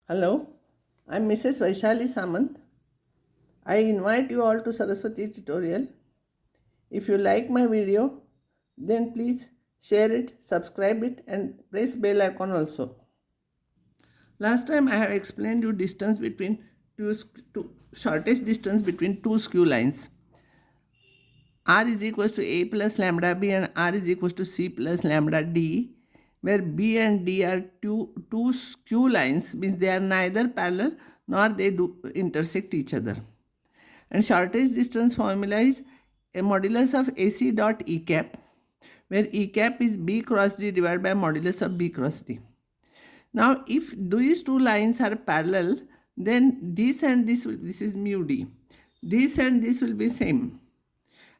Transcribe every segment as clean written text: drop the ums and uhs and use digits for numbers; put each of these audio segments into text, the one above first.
Hello, I'm Mrs. Vaishali Samant. I invite you all to Saraswati tutorial. If you like my video, then please share it, subscribe it and press bell icon also. Last time I have explained you distance between two shortest distance between two skew lines. R is equals to A plus lambda B and R is equals to C plus lambda D, where B and D are two skew lines, means they are neither parallel nor they do intersect each other. And shortest distance formula is a modulus of AC dot E cap, where E cap is B cross D divided by modulus of B cross D. Now, if these two lines are parallel, then this and this is mu D. This and this will be same.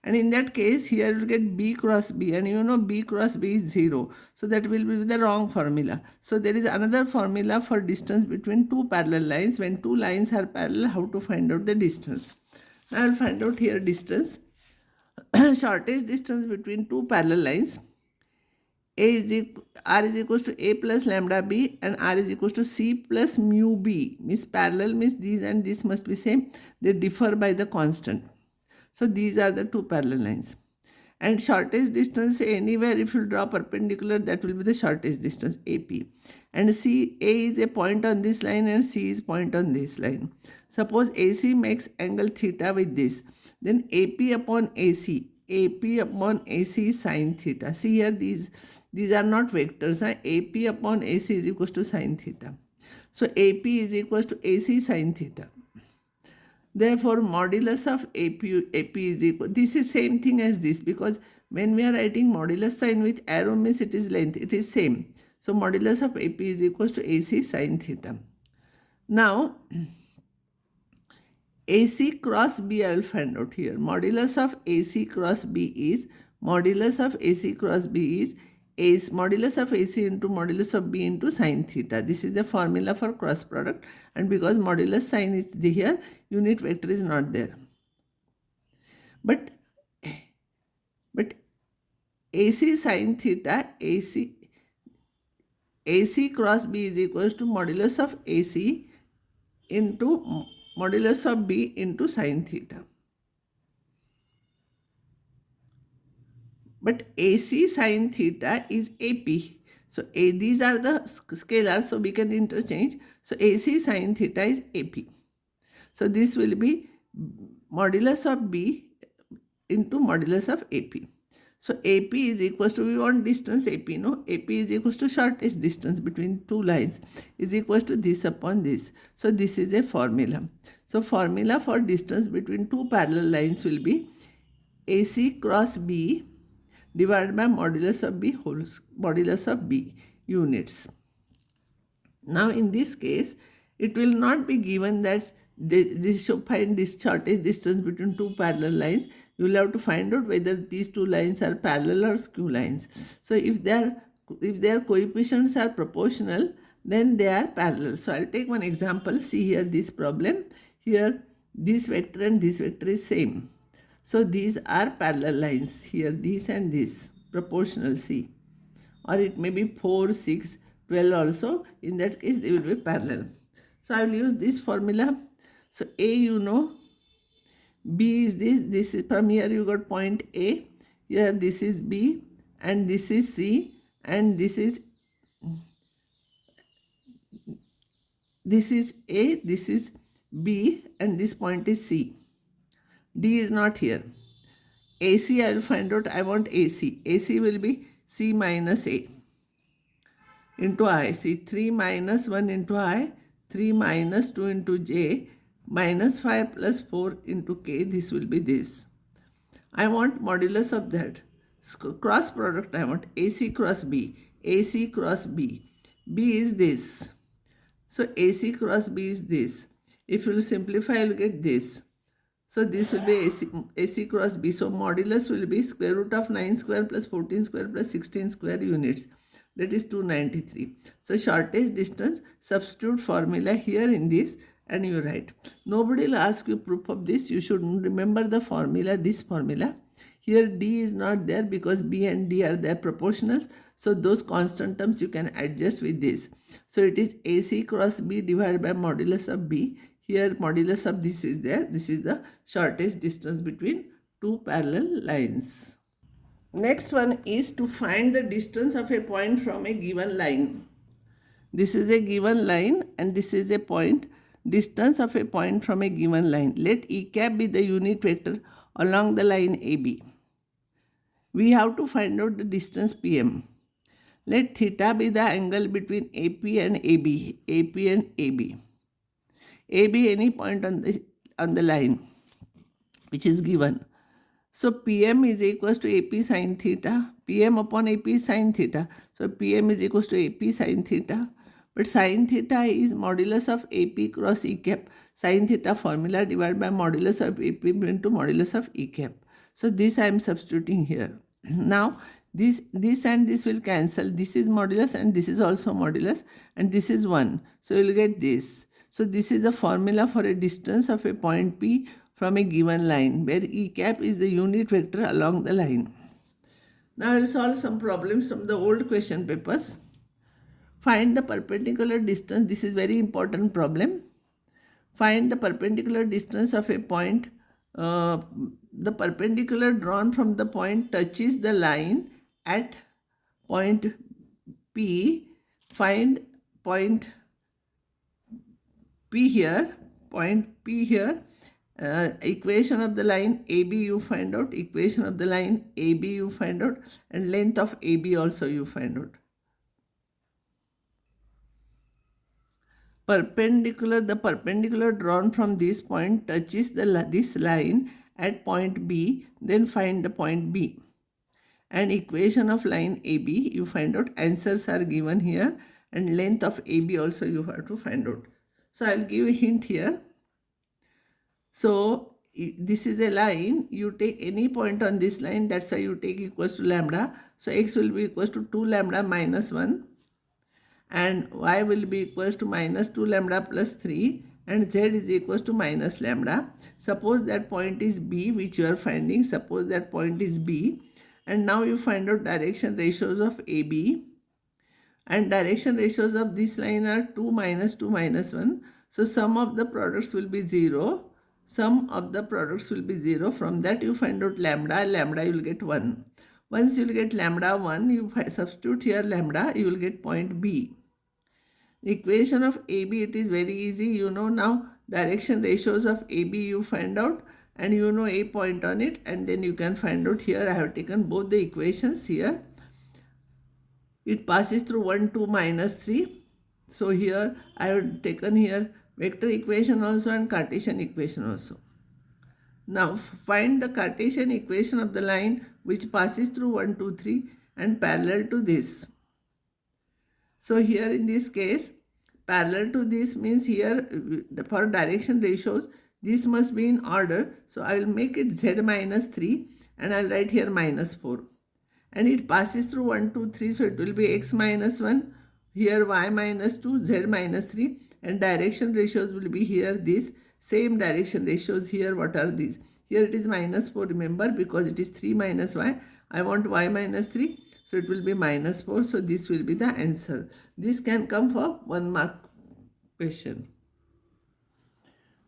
And in that case, here you will get B cross B, and you know B cross B is 0. So that will be the wrong formula. So there is another formula for distance between two parallel lines. When two lines are parallel, how to find out the distance? Now I will find out here distance. Shortest distance between two parallel lines. R is equals to A plus lambda B and R is equals to C plus mu B. Means parallel means these and this must be same. They differ by the constant. So these are the two parallel lines. And shortest distance anywhere, if you draw perpendicular, that will be the shortest distance, AP. And C, A is a point on this line and C is point on this line. Suppose AC makes angle theta with this. Then AP upon AC is sine theta. See here, these are not vectors. AP upon AC is equals to sine theta. So AP is equals to AC sine theta. Therefore, modulus of AP is equal. This is same thing as this, because when we are writing modulus sign with arrow means it is length. It is same. So modulus of AP is equals to AC sine theta. Now, AC cross B I will find out here. Modulus of AC cross B is modulus of AC into modulus of B into sine theta. This is the formula for cross product, and because modulus sign is here, unit vector is not there. But AC sine theta, AC cross B is equals to modulus of AC into modulus of B into sine theta. But AC sine theta is AP. So these are the scalars, so we can interchange. So AC sine theta is AP. So this will be modulus of B into modulus of AP. So AP is equals to, we want distance AP, no? AP is equals to shortest distance between two lines is equals to this upon this. So this is a formula. So formula for distance between two parallel lines will be AC cross B divided by modulus of B units. Now in this case, it will not be given that this should find this shortest distance between two parallel lines. You will have to find out whether these two lines are parallel or skew lines. So if their coefficients are proportional, then they are parallel. So I'll take one example. See here this problem. Here this vector and this vector is same. So these are parallel lines. Here this and this proportional, see. Or it may be 4, 6, 12 also. In that case they will be parallel. So I will use this formula. So A you know, B is this is from here you got point A, here this is B and this is C and this is A, this is B and this point is C. D is not here. AC I will find out, I want AC. AC will be C minus A into I. See 3 minus 1 into I, 3 minus 2 into J, minus 5 plus 4 into K, this will be this. I want modulus of that. Cross product I want AC cross B. AC cross B. B is this. So AC cross B is this. If you will simplify, you will get this. So this will be AC cross B. So modulus will be square root of 9 square plus 14 square plus 16 square units. That is 293. So shortest distance, substitute formula here in this and you write. Nobody will ask you proof of this. You should remember the formula, this formula. Here D is not there because B and D are their proportionals. So those constant terms you can adjust with this. So it is AC cross B divided by modulus of B. Here modulus of this is there. This is the shortest distance between two parallel lines. Next one is to find the distance of a point from a given line. This is a given line and this is a point. Distance of a point from a given line. Let E cap be the unit vector along the line AB. We have to find out the distance PM. Let theta be the angle between AP and AB. AP and AB. AB any point on the line which is given. So PM is equals to AP sin theta. PM upon AP is sin theta. So PM is equals to AP sin theta. But sin theta is modulus of AP cross E cap. Sin theta formula divided by modulus of AP into modulus of E cap. So this I am substituting here. Now this and this will cancel. This is modulus and this is also modulus and this is 1. So you will get this. So this is the formula for a distance of a point P from a given line where E cap is the unit vector along the line. Now I will solve some problems from the old question papers. Find the perpendicular distance. This is very important problem. Find the perpendicular distance of a point. The perpendicular drawn from the point touches the line at point P. Find point P here. Point P here. Equation of the line AB you find out. Equation of the line AB you find out. And length of AB also you find out. The perpendicular drawn from this point touches this line at point B, then find the point B. And equation of line AB you find out. Answers are given here and length of AB also you have to find out. So I will give a hint here. So this is a line, you take any point on this line, that's why you take equals to lambda. So x will be equals to 2 lambda minus 1. And y will be equals to minus 2 lambda plus 3 and z is equals to minus lambda. Suppose that point is B which you are finding. Suppose that point is B and now you find out direction ratios of AB and direction ratios of this line are 2 minus 2 minus 1. So sum of the products will be 0. Sum of the products will be 0. From that you find out lambda. Lambda you will get 1. Once you will get lambda 1, you substitute here lambda, you will get point B. Equation of AB, it is very easy. You know now direction ratios of AB you find out and you know a point on it and then you can find out here. I have taken both the equations here. It passes through 1, 2, minus 3. So here I have taken here vector equation also and Cartesian equation also. Now find the Cartesian equation of the line which passes through 1, 2, 3 and parallel to this. So here in this case, parallel to this means here for direction ratios, this must be in order. So I will make it z minus 3 and I will write here minus 4. And it passes through 1, 2, 3. So it will be x minus 1, here y minus 2, z minus 3 and direction ratios will be here this. Same direction ratios here. What are these? Here it is minus 4, remember, because it is 3 minus y. I want y minus 3. So it will be minus 4. So this will be the answer. This can come for 1 mark question.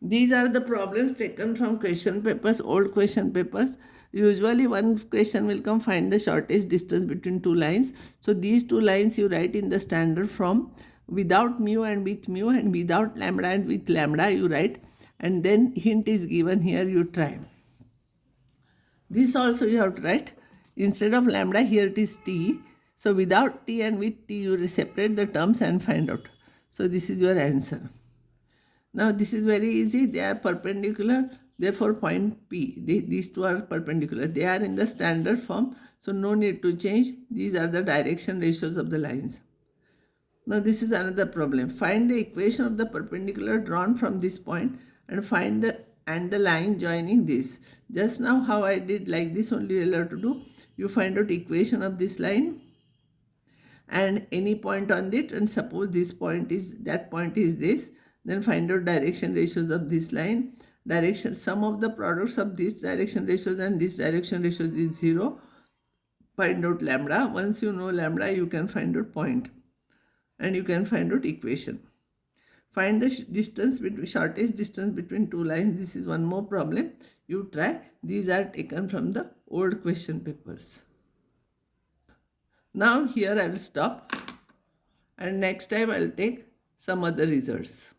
These are the problems taken from question papers, old question papers. Usually one question will come, find the shortest distance between two lines. So these two lines you write in the standard form. Without mu and with mu and without lambda and with lambda you write. And then hint is given here, you try. This also you have to write. Instead of lambda, here it is t. So without t and with t, you separate the terms and find out. So this is your answer. Now this is very easy. They are perpendicular. Therefore point P. These two are perpendicular. They are in the standard form. So no need to change. These are the direction ratios of the lines. Now this is another problem. Find the equation of the perpendicular drawn from this point and find the line joining this. Just now how I did, like this only you'll have to do. You find out equation of this line and any point on it, and suppose this point is, that point is this, then find out direction ratios of this line. direction, sum of the products of these direction ratios and these direction ratios is 0. Find out lambda. Once you know lambda, you can find out point and you can find out equation. Find the distance between shortest distance between two lines. This is one more problem. You try. These are taken from the old question papers. Now here I will stop and next time I will take some other results.